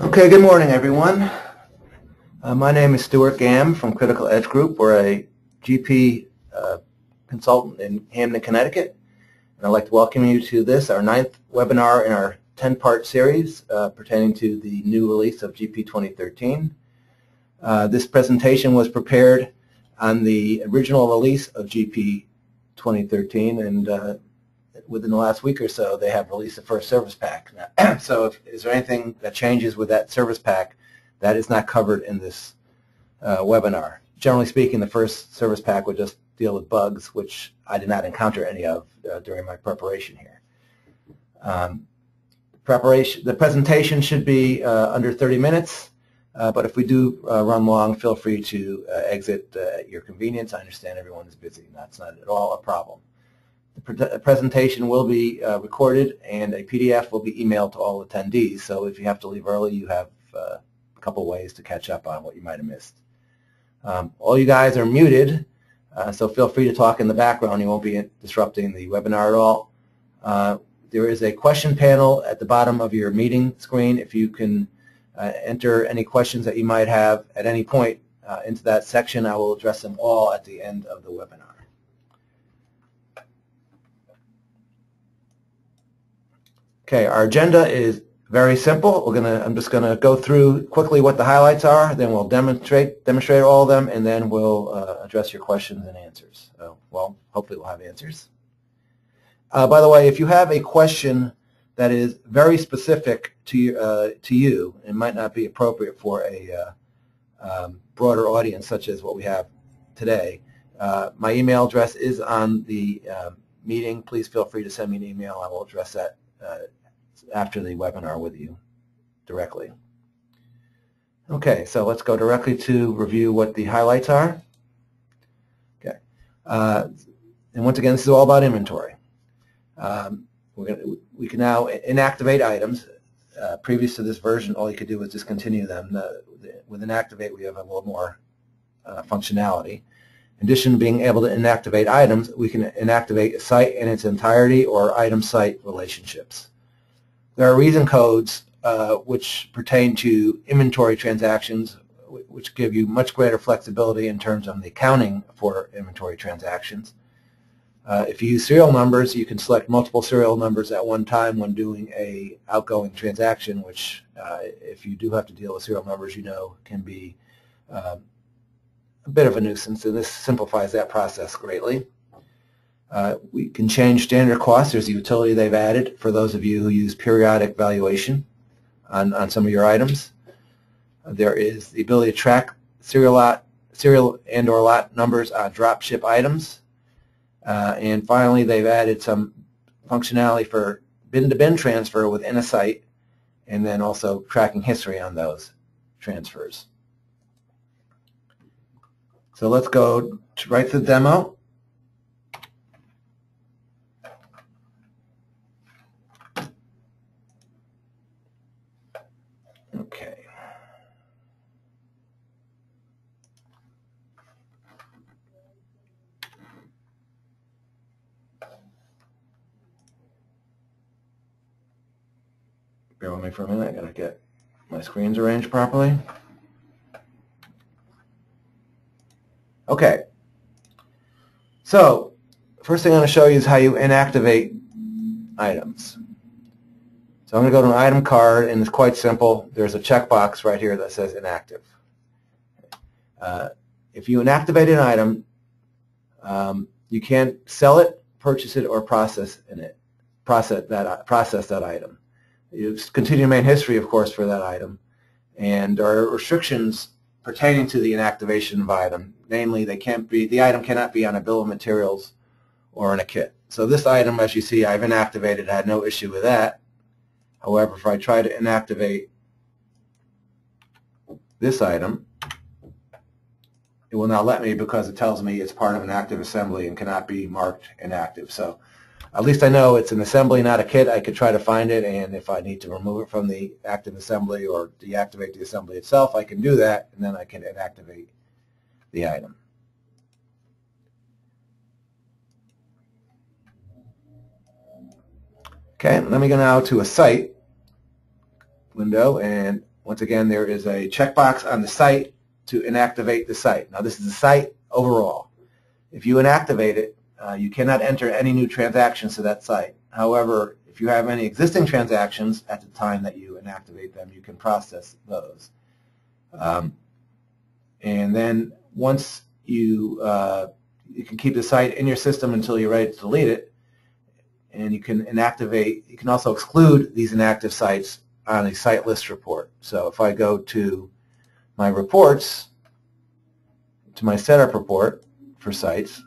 Okay, good morning, everyone. My name is Stuart Gamm from CriticalEdge Group. We're a GP consultant in Hamden, Connecticut. And I'd like to welcome you to this, our 9th webinar in our 10-part series pertaining to the new release of GP 2013. This presentation was prepared on the original release of GP 2013, and within the last week or so, they have released the first service pack. So is there anything that changes with that service pack that is not covered in this webinar? Generally speaking, the first service pack would just deal with bugs, which I did not encounter any of during my preparation here. The presentation should be under 30 minutes, but if we do run long, feel free to exit at your convenience. I understand everyone is busy. That's not at all a problem. The presentation will be recorded, and a PDF will be emailed to all attendees. So if you have to leave early, you have a couple ways to catch up on what you might have missed. All you guys are muted, so feel free to talk in the background. You won't be disrupting the webinar at all. There is a question panel at the bottom of your meeting screen. If you can enter any questions that you might have at any point into that section, I will address them all at the end of the webinar. Okay, our agenda is very simple. I'm just going to go through quickly what the highlights are, then we'll demonstrate all of them, and then we'll address your questions and answers. Well, hopefully we'll have answers. By the way, if you have a question that is very specific to you, and might not be appropriate for a broader audience such as what we have today, my email address is on the meeting. Please feel free to send me an email. I will address that after the webinar with you directly. Okay, so let's go directly to review what the highlights are. Okay, and once again, this is all about inventory. We can now inactivate items. Previous to this version, all you could do was discontinue them. With inactivate, we have a little more functionality. In addition to being able to inactivate items, we can inactivate a site in its entirety or item-site relationships. There are reason codes which pertain to inventory transactions, which give you much greater flexibility in terms of the accounting for inventory transactions. If you use serial numbers, you can select multiple serial numbers at one time when doing a outgoing transaction, which if you do have to deal with serial numbers, you know can be a bit of a nuisance, and this simplifies that process greatly. We can change standard costs. There's a utility they've added for those of you who use periodic valuation on some of your items. There is the ability to track serial and or lot numbers on drop ship items. And finally, they've added some functionality for bin-to-bin transfer within a site, and then also tracking history on those transfers. So let's go right to the demo. Okay. Bear with me for a minute. I gotta get my screens arranged properly. Okay. So first thing I'm going to show you is how you inactivate items. So I'm going to go to an item card, and it's quite simple. There's a checkbox right here that says inactive. If you inactivate an item, you can't sell it, purchase it, or process that item. You continue to maintain history, of course, for that item, and there are restrictions pertaining to the inactivation of item. Namely, the item cannot be on a bill of materials or in a kit. So this item, as you see, I've inactivated. I had no issue with that. However, if I try to inactivate this item, it will not let me because it tells me it's part of an active assembly and cannot be marked inactive. So at least I know it's an assembly, not a kit. I could try to find it, and if I need to remove it from the active assembly or deactivate the assembly itself, I can do that, and then I can inactivate the item. Okay, let me go now to a site window, and once again, there is a checkbox on the site to inactivate the site. Now this is the site overall. If you inactivate it, you cannot enter any new transactions to that site. However, if you have any existing transactions at the time that you inactivate them, you can process those. And then once you can keep the site in your system until you're ready to delete it, and you can inactivate, you can also exclude these inactive sites on a site list report. So if I go to my reports, to my setup report for sites,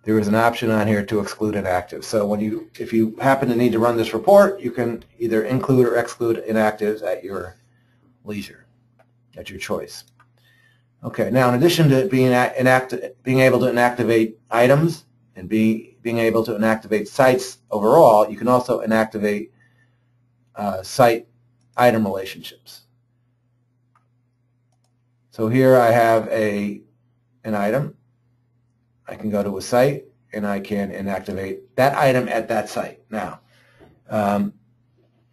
there is an option on here to exclude inactive. So when if you happen to need to run this report, you can either include or exclude inactives at your leisure, at your choice. Okay, now in addition to being able to inactivate items and being able to inactivate sites overall, you can also inactivate site-item relationships. So here I have an item. I can go to a site and I can inactivate that item at that site. Now,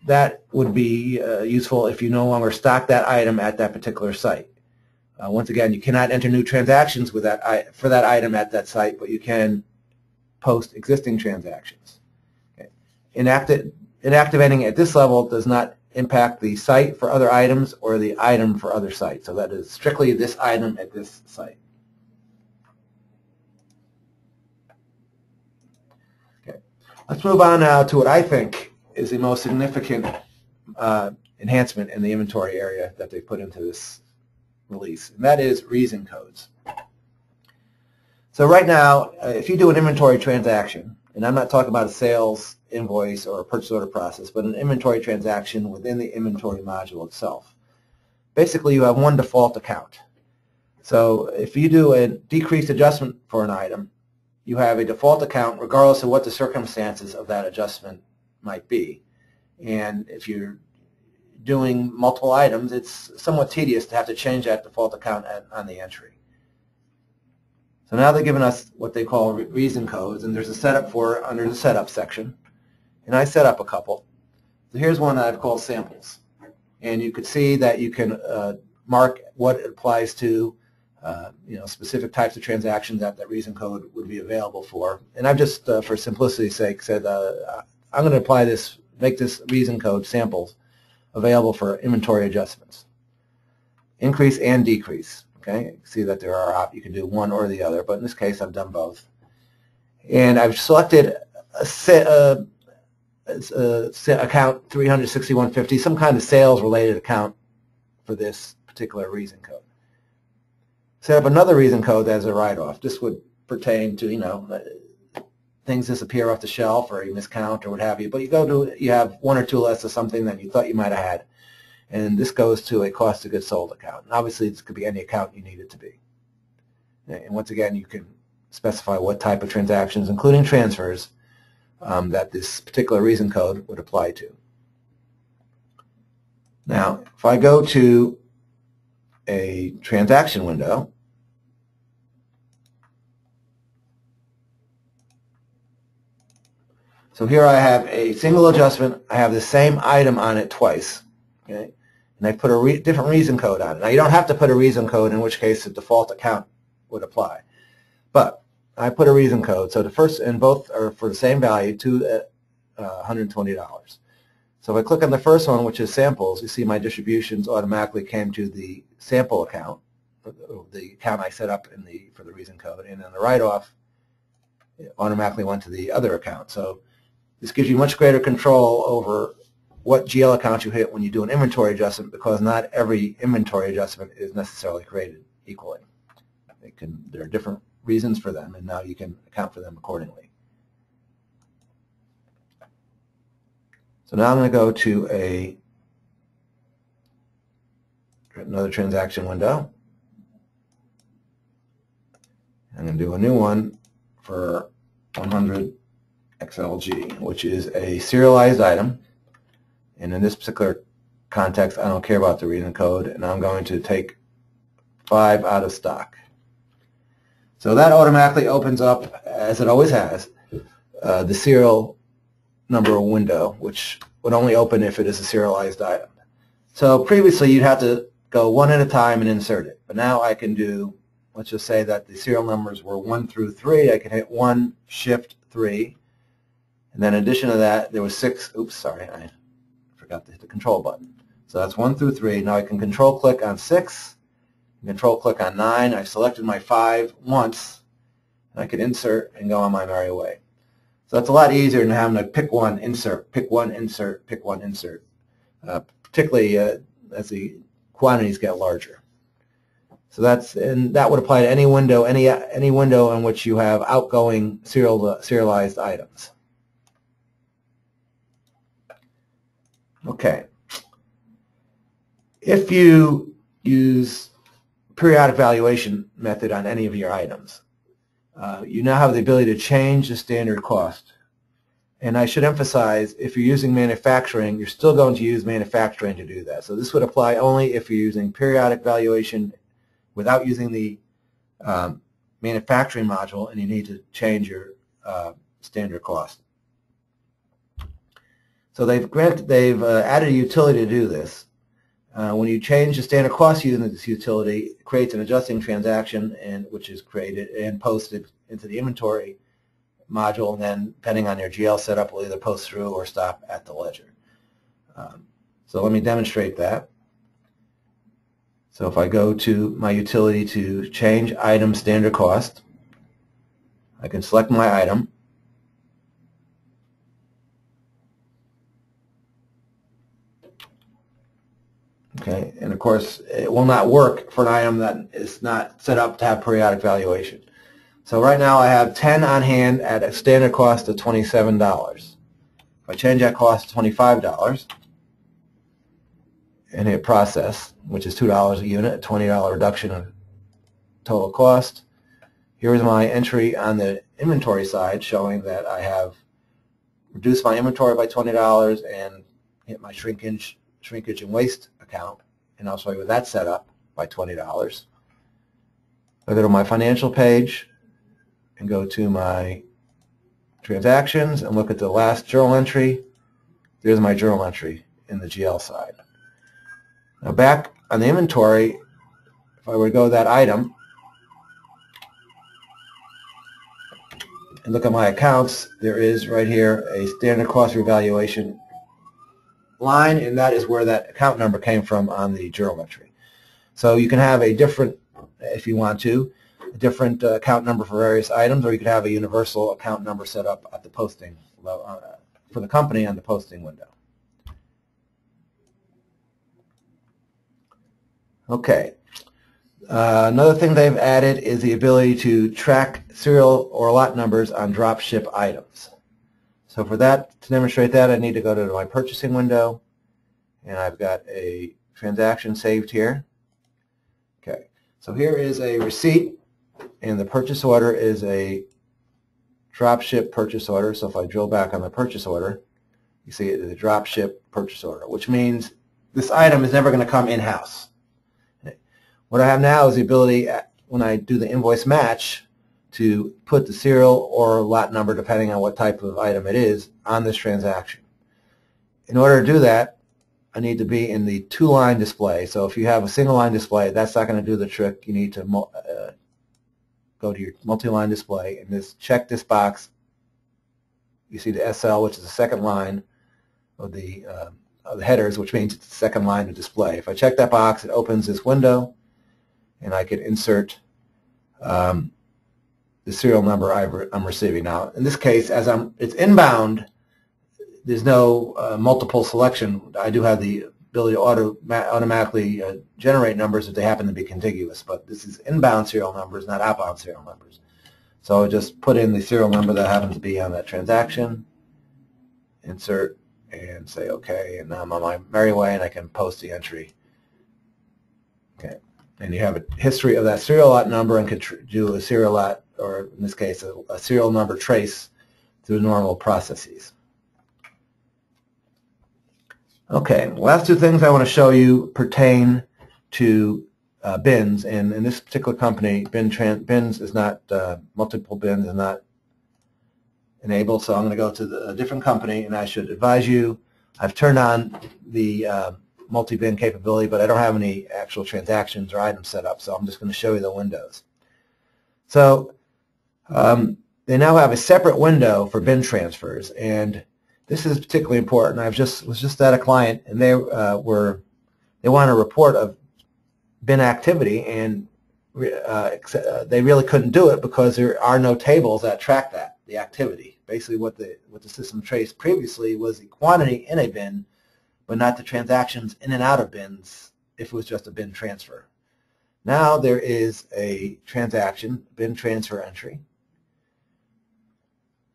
that would be useful if you no longer stock that item at that particular site. Once again, you cannot enter new transactions with for that item at that site, but you can post existing transactions. Okay. Inactivating at this level does not impact the site for other items or the item for other sites. So that is strictly this item at this site. Okay. Let's move on now to what I think is the most significant enhancement in the inventory area that they put into this release, and that is reason codes. So right now, if you do an inventory transaction, and I'm not talking about a sales invoice or a purchase order process, but an inventory transaction within the inventory module itself, basically you have one default account. So if you do a decreased adjustment for an item, you have a default account regardless of what the circumstances of that adjustment might be. And if you're doing multiple items, it's somewhat tedious to have to change that default account on the entry. So now they're giving us what they call reason codes, and there's a setup for it under the setup section. And I set up a couple. So here's one that I've called samples. And you could see that you can mark what it applies to, specific types of transactions that reason code would be available for. And I've just, for simplicity's sake, said I'm going to apply this, make this reason code samples available for inventory adjustments. Increase and decrease. Okay, you can see that there are you can do one or the other, but in this case I've done both. And I've selected account 36150, some kind of sales-related account for this particular reason code. Set up another reason code as a write-off. This would pertain to things disappear off the shelf or you miscount or what have you. But you have one or two less of something than you thought you might have had. And this goes to a cost of goods sold account. And obviously, this could be any account you need it to be. And once again, you can specify what type of transactions, including transfers, that this particular reason code would apply to. Now, if I go to a transaction window, so here I have a single adjustment. I have the same item on it twice. Okay? And I put a different reason code on it. Now, you don't have to put a reason code, in which case the default account would apply. But I put a reason code. So the first and both are for the same value, $120. So if I click on the first one, which is samples, you see my distributions automatically came to the sample account, the account I set up for the reason code. And then the write-off automatically went to the other account. So this gives you much greater control over what GL account you hit when you do an inventory adjustment, because not every inventory adjustment is necessarily created equally. There are different reasons for them, and now you can account for them accordingly. So now I'm going to go to another transaction window. I'm going to do a new one for 100 XLG, which is a serialized item. And in this particular context, I don't care about the reason code, and I'm going to take 5 out of stock. So that automatically opens up, as it always has, the serial number window, which would only open if it is a serialized item. So previously you'd have to go one at a time and insert it, but now I can do, let's just say that the serial numbers were 1 through 3. I can hit 1, Shift 3, and then in addition to that there was 6. Oops, sorry, I forgot to hit the Control button. So that's 1 through 3. Now I can Control click on 6, Control click on 9. I've selected my 5 once, and I can insert and go on my merry way. So that's a lot easier than having to pick one, insert, pick one, insert, pick one, insert, particularly as the quantities get larger. So that would apply to any window, any window in which you have outgoing serialized items. Okay. If you use periodic valuation method on any of your items, you now have the ability to change the standard cost. And I should emphasize, if you're using manufacturing, you're still going to use manufacturing to do that. So this would apply only if you're using periodic valuation without using the manufacturing module, and you need to change your standard cost. So they've added a utility to do this. When you change the standard cost using this utility, it creates an adjusting transaction, which is created and posted into the inventory module, and then depending on your GL setup, will either post through or stop at the ledger. So let me demonstrate that. So if I go to my utility to change item standard cost, I can select my item. Okay, and of course it will not work for an item that is not set up to have periodic valuation. So right now I have 10 on hand at a standard cost of $27. If I change that cost to $25 and hit process, which is $2 a unit, a $20 reduction of total cost, here's my entry on the inventory side showing that I have reduced my inventory by $20 and hit my shrinkage and waste account, and I'll show you with that set up by $20. I go to my financial page and go to my transactions and look at the last journal entry. There's my journal entry in the GL side. Now back on the inventory, if I were to go to that item and look at my accounts, there is right here a standard cost revaluation line, and that is where that account number came from on the journal entry. So you can have a different, if you want to, a different account number for various items, or you could have a universal account number set up at the posting for the company on the posting window. Okay. Another thing they've added is the ability to track serial or lot numbers on drop ship items. So for that, to demonstrate that, I need to go to my purchasing window, and I've got a transaction saved here. Okay, so here is a receipt, and the purchase order is a drop ship purchase order. So if I drill back on the purchase order, you see it is a drop ship purchase order, which means this item is never going to come in-house. What I have now is the ability, when I do the invoice match, to put the serial or lot number, depending on what type of item it is, on this transaction. In order to do that, I need to be in the two-line display. So if you have a single-line display, that's not going to do the trick. You need to go to your multi-line display and just check this box. You see the SL, which is the second line of the headers, which means it's the second line of display. If I check that box, it opens this window, and I can insert the serial number I'm receiving. Now, in this case, as it's inbound, there's no multiple selection. I do have the ability to automatically generate numbers if they happen to be contiguous, but this is inbound serial numbers, not outbound serial numbers. So I just put in the serial number that happens to be on that transaction, insert, and say OK, and now I'm on my merry way, and I can post the entry. Okay, and you have a history of that serial lot number and could do a serial lot, or in this case, a serial number trace through normal processes. Okay, the last two things I want to show you pertain to bins, and in this particular company, bins is not, multiple bins is not enabled, so I'm going to go to a different company, and I should advise you I've turned on the multi-bin capability, but I don't have any actual transactions or items set up, so I'm just going to show you the windows. So they now have a separate window for bin transfers, and this is particularly important. I was just at a client, and they want a report of bin activity, and they really couldn't do it because there are no tables that track that, the activity. Basically what the system traced previously was the quantity in a bin, but not the transactions in and out of bins if it was just a bin transfer. Now there is a transaction, bin transfer entry,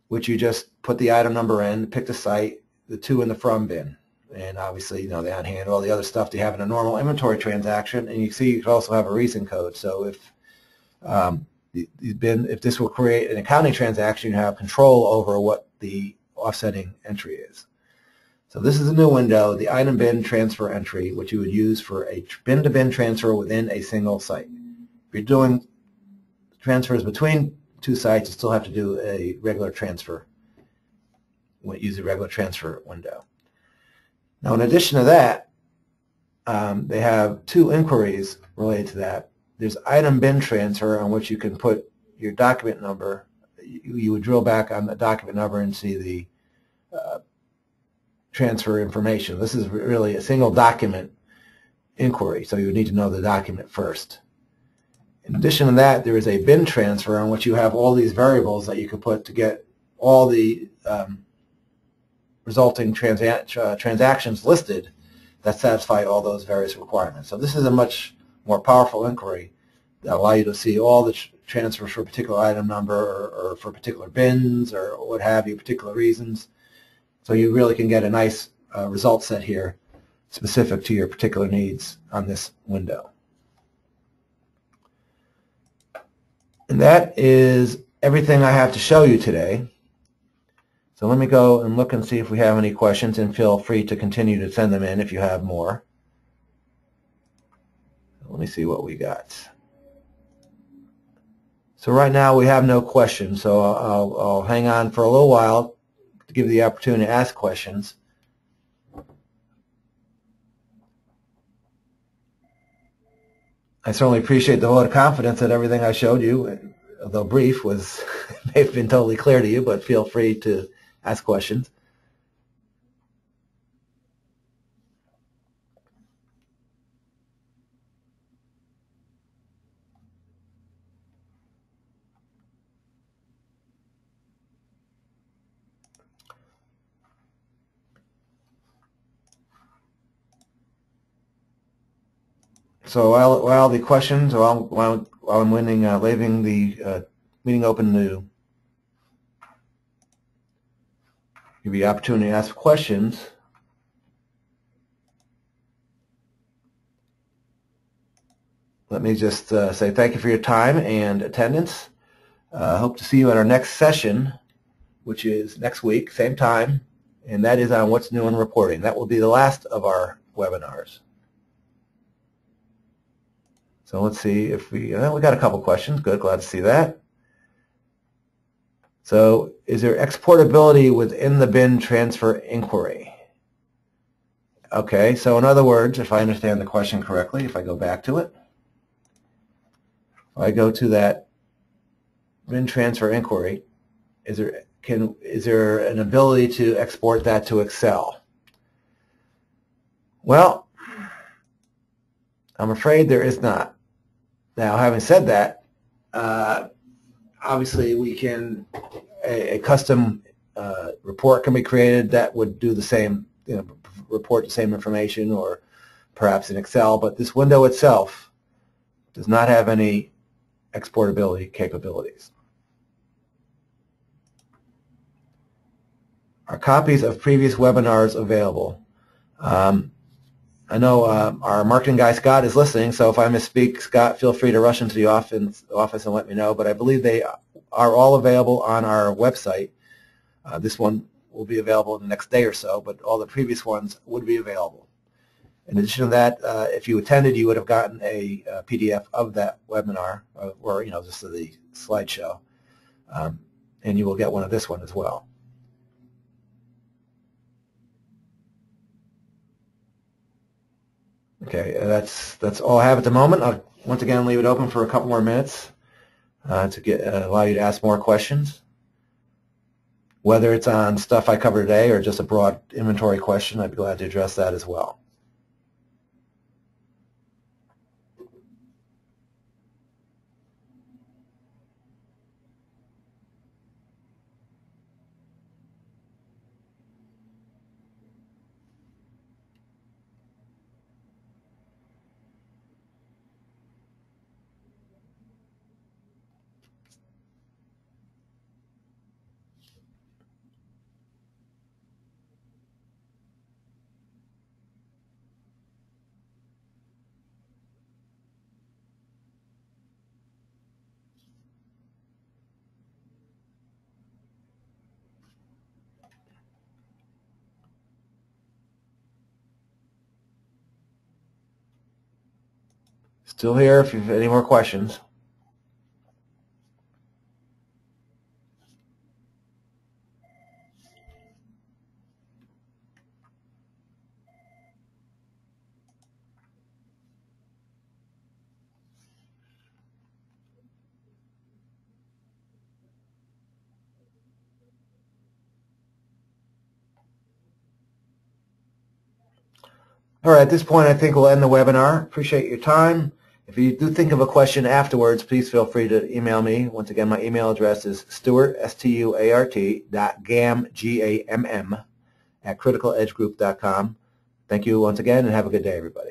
which you just put the item number in, pick the site, the to and the from bin. And obviously, you know, they on hand all the other stuff you have in a normal inventory transaction. And you see you can also have a reason code. So if if this will create an accounting transaction, you have control over what the offsetting entry is. So this is a new window, the item bin transfer entry, which you would use for a bin-to-bin transfer within a single site. If you're doing transfers between two sites, you still have to do a regular transfer, use a regular transfer window. Now, in addition to that, they have two inquiries related to that. There's item bin transfer, on which you can put your document number. You would drill back on the document number and see the transfer information. This is really a single document inquiry, so you would need to know the document first. In addition to that, there is a bin transfer, on which you have all these variables that you can put to get all the resulting transactions listed that satisfy all those various requirements. So this is a much more powerful inquiry that allow you to see all the transfers for a particular item number or for particular bins or what have you, particular reasons. So you really can get a nice result set here specific to your particular needs on this window. And that is everything I have to show you today. So let me go and look and see if we have any questions, and feel free to continue to send them in if you have more. Let me see what we got. So right now we have no questions, so I'll hang on for a little while to give you the opportunity to ask questions. I certainly appreciate the vote of confidence that everything I showed you, although brief, was may have been totally clear to you, but feel free to ask questions. So while the questions, or while I'm leaving the meeting open to give you the opportunity to ask questions, let me just say thank you for your time and attendance. Hope to see you at our next session, which is next week, same time, and that is on what's new in reporting. That will be the last of our webinars. So let's see if we got a couple questions. Good, glad to see that. So is there exportability within the bin transfer inquiry? Okay, so in other words, if I understand the question correctly, if I go back to it, if I go to that bin transfer inquiry, is there an ability to export that to Excel? Well, I'm afraid there is not. Now, having said that, obviously we can, a custom report can be created that would do the same, report the same information, or perhaps in Excel, but this window itself does not have any exportability capabilities. Are copies of previous webinars available? I know our marketing guy, Scott, is listening, so if I misspeak, Scott, feel free to rush into the office and let me know, but I believe they are all available on our website. This one will be available in the next day or so, but all the previous ones would be available. In addition to that, if you attended, you would have gotten a PDF of that webinar, or just the slideshow, and you will get one of this one as well. Okay, that's all I have at the moment. I'll once again leave it open for a couple more minutes to allow you to ask more questions. Whether it's on stuff I covered today or just a broad inventory question, I'd be glad to address that as well. Still here if you have any more questions. All right, at this point, I think we'll end the webinar. Appreciate your time. If you do think of a question afterwards, please feel free to email me. Once again, my email address is Stuart, stuart.gamm, G-A-M-M, @criticalEdgegroup.com. Thank you once again, and have a good day, everybody.